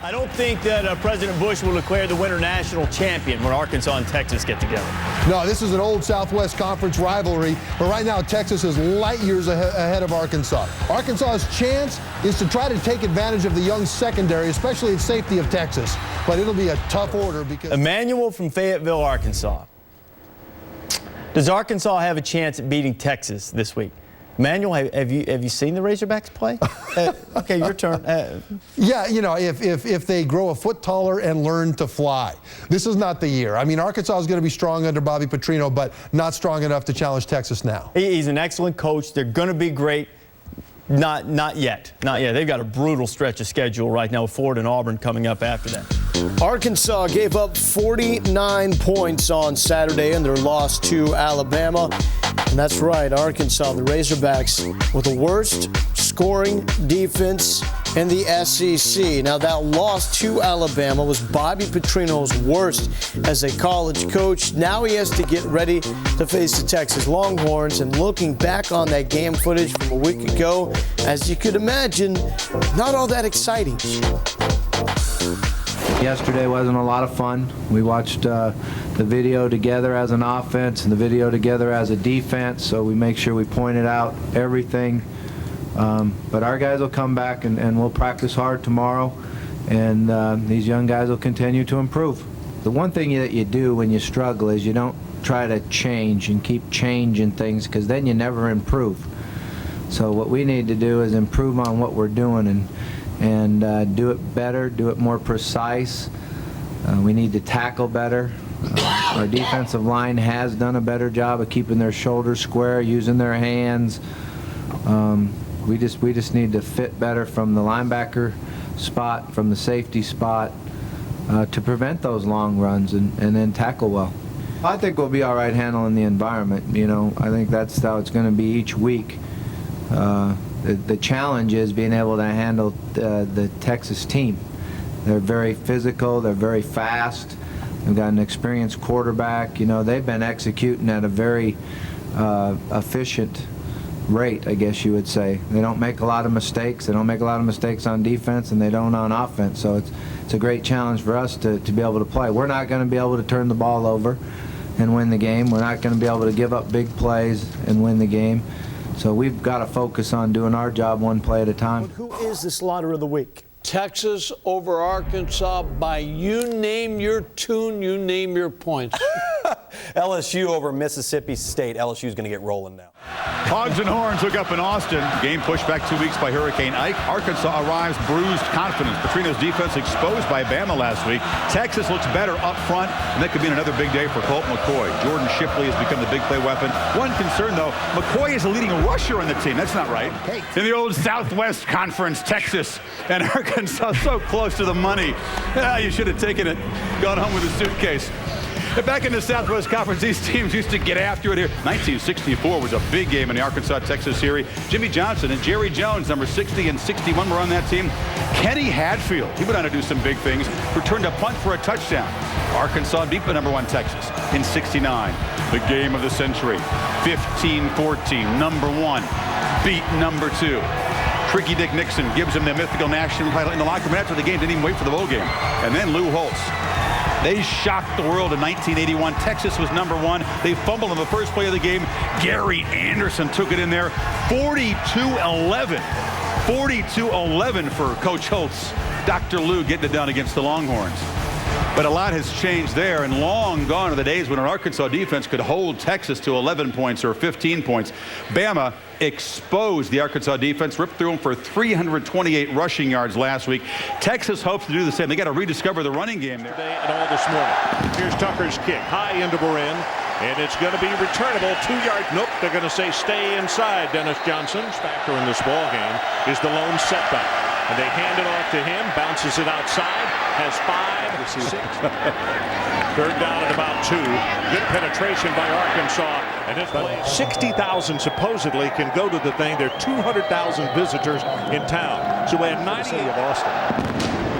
I don't think that President Bush will declare the winner national champion when Arkansas and Texas get together. No, this is an old Southwest Conference rivalry, but right now Texas is light years ahead of Arkansas. Arkansas's chance is to try to take advantage of the young secondary, especially at safety of Texas. But it'll be a tough order because... Emmanuel from Fayetteville, Arkansas. Does Arkansas have a chance at beating Texas this week? Emmanuel, have you seen the Razorbacks play? Okay, your turn. Yeah, you know, if they grow a foot taller and learn to fly. This is not the year. I mean, Arkansas is going to be strong under Bobby Petrino, but not strong enough to challenge Texas now. He's an excellent coach. They're going to be great. Not yet. Not yet. They've got a brutal stretch of schedule right now with Ford and Auburn coming up after that. Arkansas gave up 49 points on Saturday in their loss to Alabama. And that's right, Arkansas, the Razorbacks, with the worst scoring defense in the SEC. Now, that loss to Alabama was Bobby Petrino's worst as a college coach. Now he has to get ready to face the Texas Longhorns. And looking back on that game footage from a week ago, as you could imagine, not all that exciting. Yesterday wasn't a lot of fun. We watched the video together as an offense and the video together as a defense, so we make sure we pointed out everything. But our guys will come back and we'll practice hard tomorrow, and these young guys will continue to improve. The one thing that you do when you struggle is you don't try to change and keep changing things, because then you never improve. So what we need to do is improve on what we're doing and do it better, do it more precise. We need to tackle better. Our defensive line has done a better job of keeping their shoulders square, using their hands. We just need to fit better from the linebacker spot, from the safety spot, to prevent those long runs and then tackle well. I think we'll be all right handling the environment. You know, I think that's how it's going to be each week. The challenge is being able to handle the Texas team. They're very physical. They're very fast. They've got an experienced quarterback. You know, they've been executing at a very efficient rate, I guess you would say. They don't make a lot of mistakes. They don't make a lot of mistakes on defense, and they don't on offense. So it's a great challenge for us to be able to play. We're not going to be able to turn the ball over and win the game. We're not going to be able to give up big plays and win the game. So we've got to focus on doing our job one play at a time. Who is the slaughter of the week? Texas over Arkansas by you name your tune, you name your points. LSU over Mississippi State. LSU is going to get rolling now. Hogs and Horns hook up in Austin. Game pushed back 2 weeks by Hurricane Ike. Arkansas arrives bruised confidence. Petrino's defense exposed by Bama last week. Texas looks better up front, and that could mean another big day for Colt McCoy. Jordan Shipley has become the big play weapon. One concern, though, McCoy is a leading rusher on the team. That's not right. In the old Southwest Conference, Texas and Arkansas so close to the money. You should have taken it, gone home with a suitcase. Back in the Southwest Conference, these teams used to get after it here. 1964 was a big game in the Arkansas-Texas series. Jimmy Johnson and Jerry Jones, number 60 and 61, were on that team. Kenny Hadfield, he went on to do some big things, returned a punt for a touchdown. Arkansas beat the number 1 Texas in 69. The game of the century. 15-14, number 1 beat number 2. Tricky Dick Nixon gives him the mythical national title in the locker room after the game. Didn't even wait for the bowl game. And then Lou Holtz. They shocked the world in 1981. Texas was number 1. They fumbled on the first play of the game. Gary Anderson took it in there. 42-11. 42-11 for Coach Holtz. Dr. Lou getting it done against the Longhorns. But a lot has changed there, and long gone are the days when an Arkansas defense could hold Texas to 11 points or 15 points. Bama exposed the Arkansas defense, ripped through them for 328 rushing yards last week. Texas hopes to do the same. They got to rediscover the running game there. And all this morning. Here's Tucker's kick, high into Marin, and it's going to be returnable. 2 yard. Nope, they're going to say stay inside. Dennis Johnson's factor in this ball game is the lone setback. And they hand it off to him, bounces it outside, has 5, 6. Third down at about 2. Good penetration by Arkansas. And this play, 60,000 supposedly can go to the thing. There are 200,000 visitors in town. So we have 90 of Austin.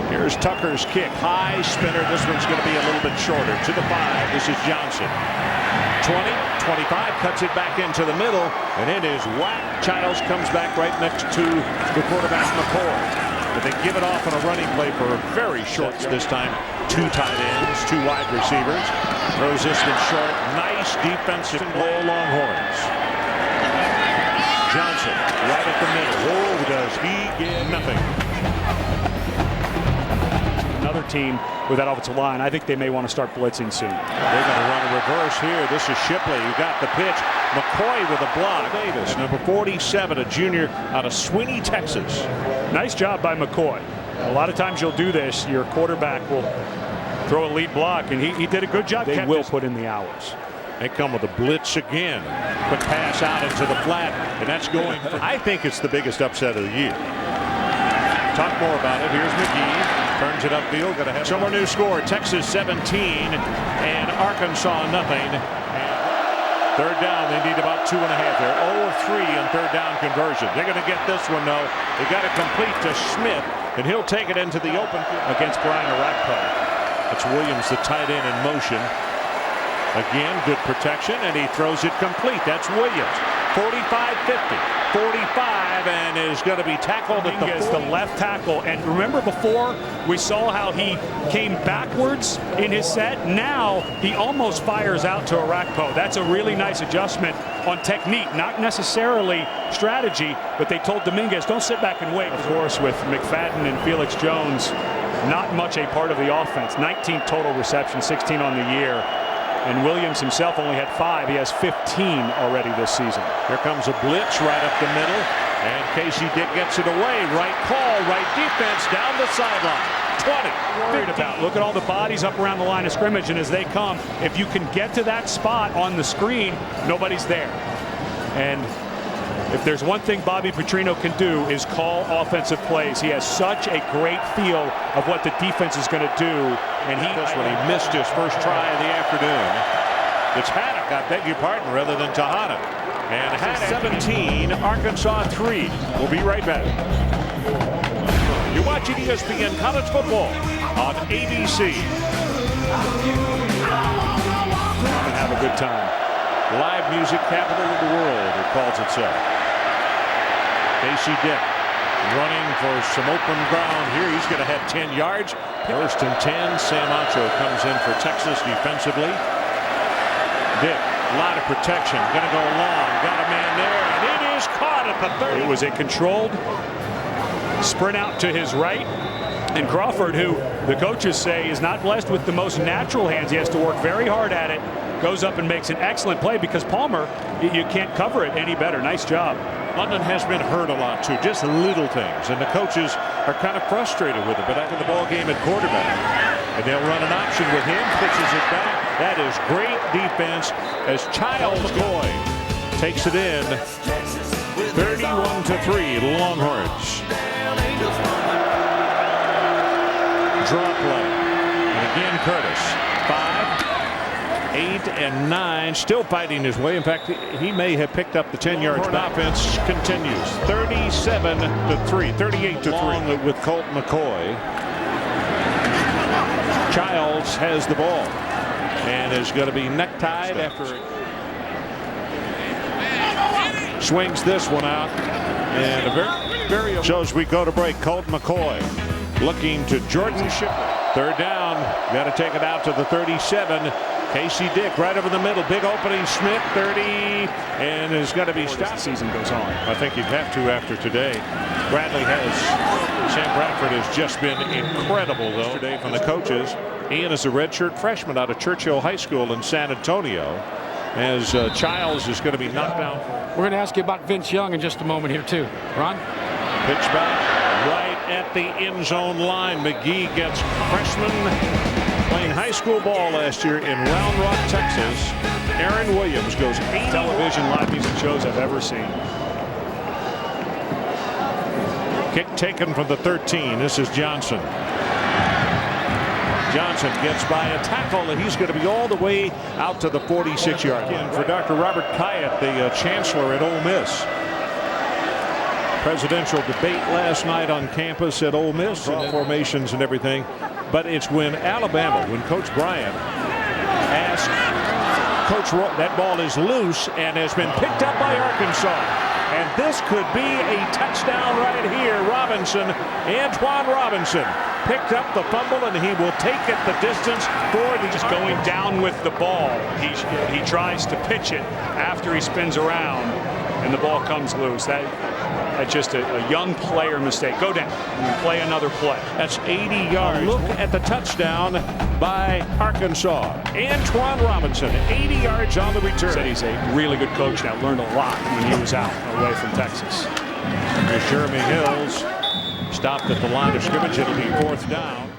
Here's Tucker's kick, high spinner. This one's going to be a little bit shorter. To the 5, this is Johnson. 20, 25, cuts it back into the middle, and it is whack. Childs comes back right next to the quarterback, McCoy. but they give it off on a running play for a very short. This time, 2 tight ends, 2 wide receivers. Throws this one short. Nice defensive play, Longhorns. Johnson right at the middle. Oh, does he get nothing? Another team with that offensive line, I think they may want to start blitzing soon. They're going to run a reverse here. This is Shipley who got the pitch. McCoy with a block. Davis, number 47, a junior out of Swinney, Texas. Nice job by McCoy. A lot of times you'll do this. Your quarterback will throw a lead block, and he did a good job. They will put in the hours. They come with a blitz again. Quick pass out into the flat, and that's going. I think it's the biggest upset of the year. Talk more about it. Here's McGee. Turns it upfield. Going to have some more new score. Texas 17 and Arkansas nothing. And third down. They need about 2.5. They're 0 of 3 in third down conversion. They're going to get this one though. They got it complete to Smith, and he'll take it into the open against Brian Orakpo. That's Williams, the tight end, in motion. Again, good protection, and he throws it complete. That's Williams. 45-50. 45, and is going to be tackled at the left tackle. And remember before we saw how he came backwards in his set? Now he almost fires out to Orakpo. That's a really nice adjustment on technique, not necessarily strategy, but they told Dominguez, don't sit back and wait. Of course, with McFadden and Felix Jones, not much a part of the offense. 19 total receptions, 16 on the year. And Williams himself only had 5. He has 15 already this season. Here comes a blitz right up the middle. And Casey Dick gets it away. Right call, right defense, down the sideline. 20. Worried about. Look at all the bodies up around the line of scrimmage. And as they come, if you can get to that spot on the screen, nobody's there. And if there's one thing Bobby Petrino can do is call offensive plays. He has such a great feel of what the defense is going to do. And this one, he missed his first try of the afternoon. It's Haddock, I beg your pardon, rather than Tejada. And Haddock 17, Arkansas 3. We'll be right back. You're watching ESPN College Football on ABC. And have a good time. Live music capital of the world, it calls itself. Casey Dick running for some open ground here. He's going to have 10 yards. First and 10. Sam Acho comes in for Texas defensively. Dick, a lot of protection. Going to go long. Got a man there, and it is caught at the 30. It was a controlled sprint out to his right. And Crawford, who the coaches say is not blessed with the most natural hands, he has to work very hard at it, goes up and makes an excellent play because Palmer, you can't cover it any better. Nice job. London has been hurt a lot too, just little things, and the coaches are kind of frustrated with it. But after the ball game at quarterback, and they'll run an option with him, pitches it back. That is great defense as Childs McCoy takes it in. 31-3, Longhorns. Draw play, and again Curtis. 5, 8, and 9, still fighting his way. In fact, he may have picked up the 10 yards. Offense continues. 37-3, 38-3 with Colt McCoy. Childs has the ball and is going to be necktied after swings this one out. And a very so as we go to break, Colt McCoy looking to Jordan Shipley. Third down, got to take it out to the 37. Casey Dick right over the middle. Big opening. Smith 30, and is going to be stopped. The season goes on. I think you'd have to after today. Sam Bradford has just been incredible though today from the coaches. Ian is a redshirt freshman out of Churchill High School in San Antonio. As Childs is going to be knocked down. We're going to ask you about Vince Young in just a moment here too. Ron? Pitch back right at the end zone line. McGee gets freshman playing high school ball last year in Round Rock, Texas. Aaron Williams goes 80 television live music shows I've ever seen. Kick taken from the 13. This is Johnson. Johnson gets by a tackle, and he's going to be all the way out to the 46-yard line. For Dr. Robert Kyatt, the chancellor at Ole Miss. Presidential debate last night on campus at Ole Miss, and formations and everything. But it's when Alabama, when Coach Bryant asked Coach Roy, that ball is loose and has been picked up by Arkansas. And this could be a touchdown right here. Antoine Robinson picked up the fumble, and he will take it the distance for the Just going down with the ball. He tries to pitch it after he spins around, and the ball comes loose. That's just a young player mistake. Go down and play another play. That's 80 yards. Look at the touchdown by Arkansas. Antoine Robinson, 80 yards on the return. Said he's a really good coach now. Learned a lot when he was out away from Texas. Here's Jeremy Hills. Stopped at the line of scrimmage. It'll be 4th down.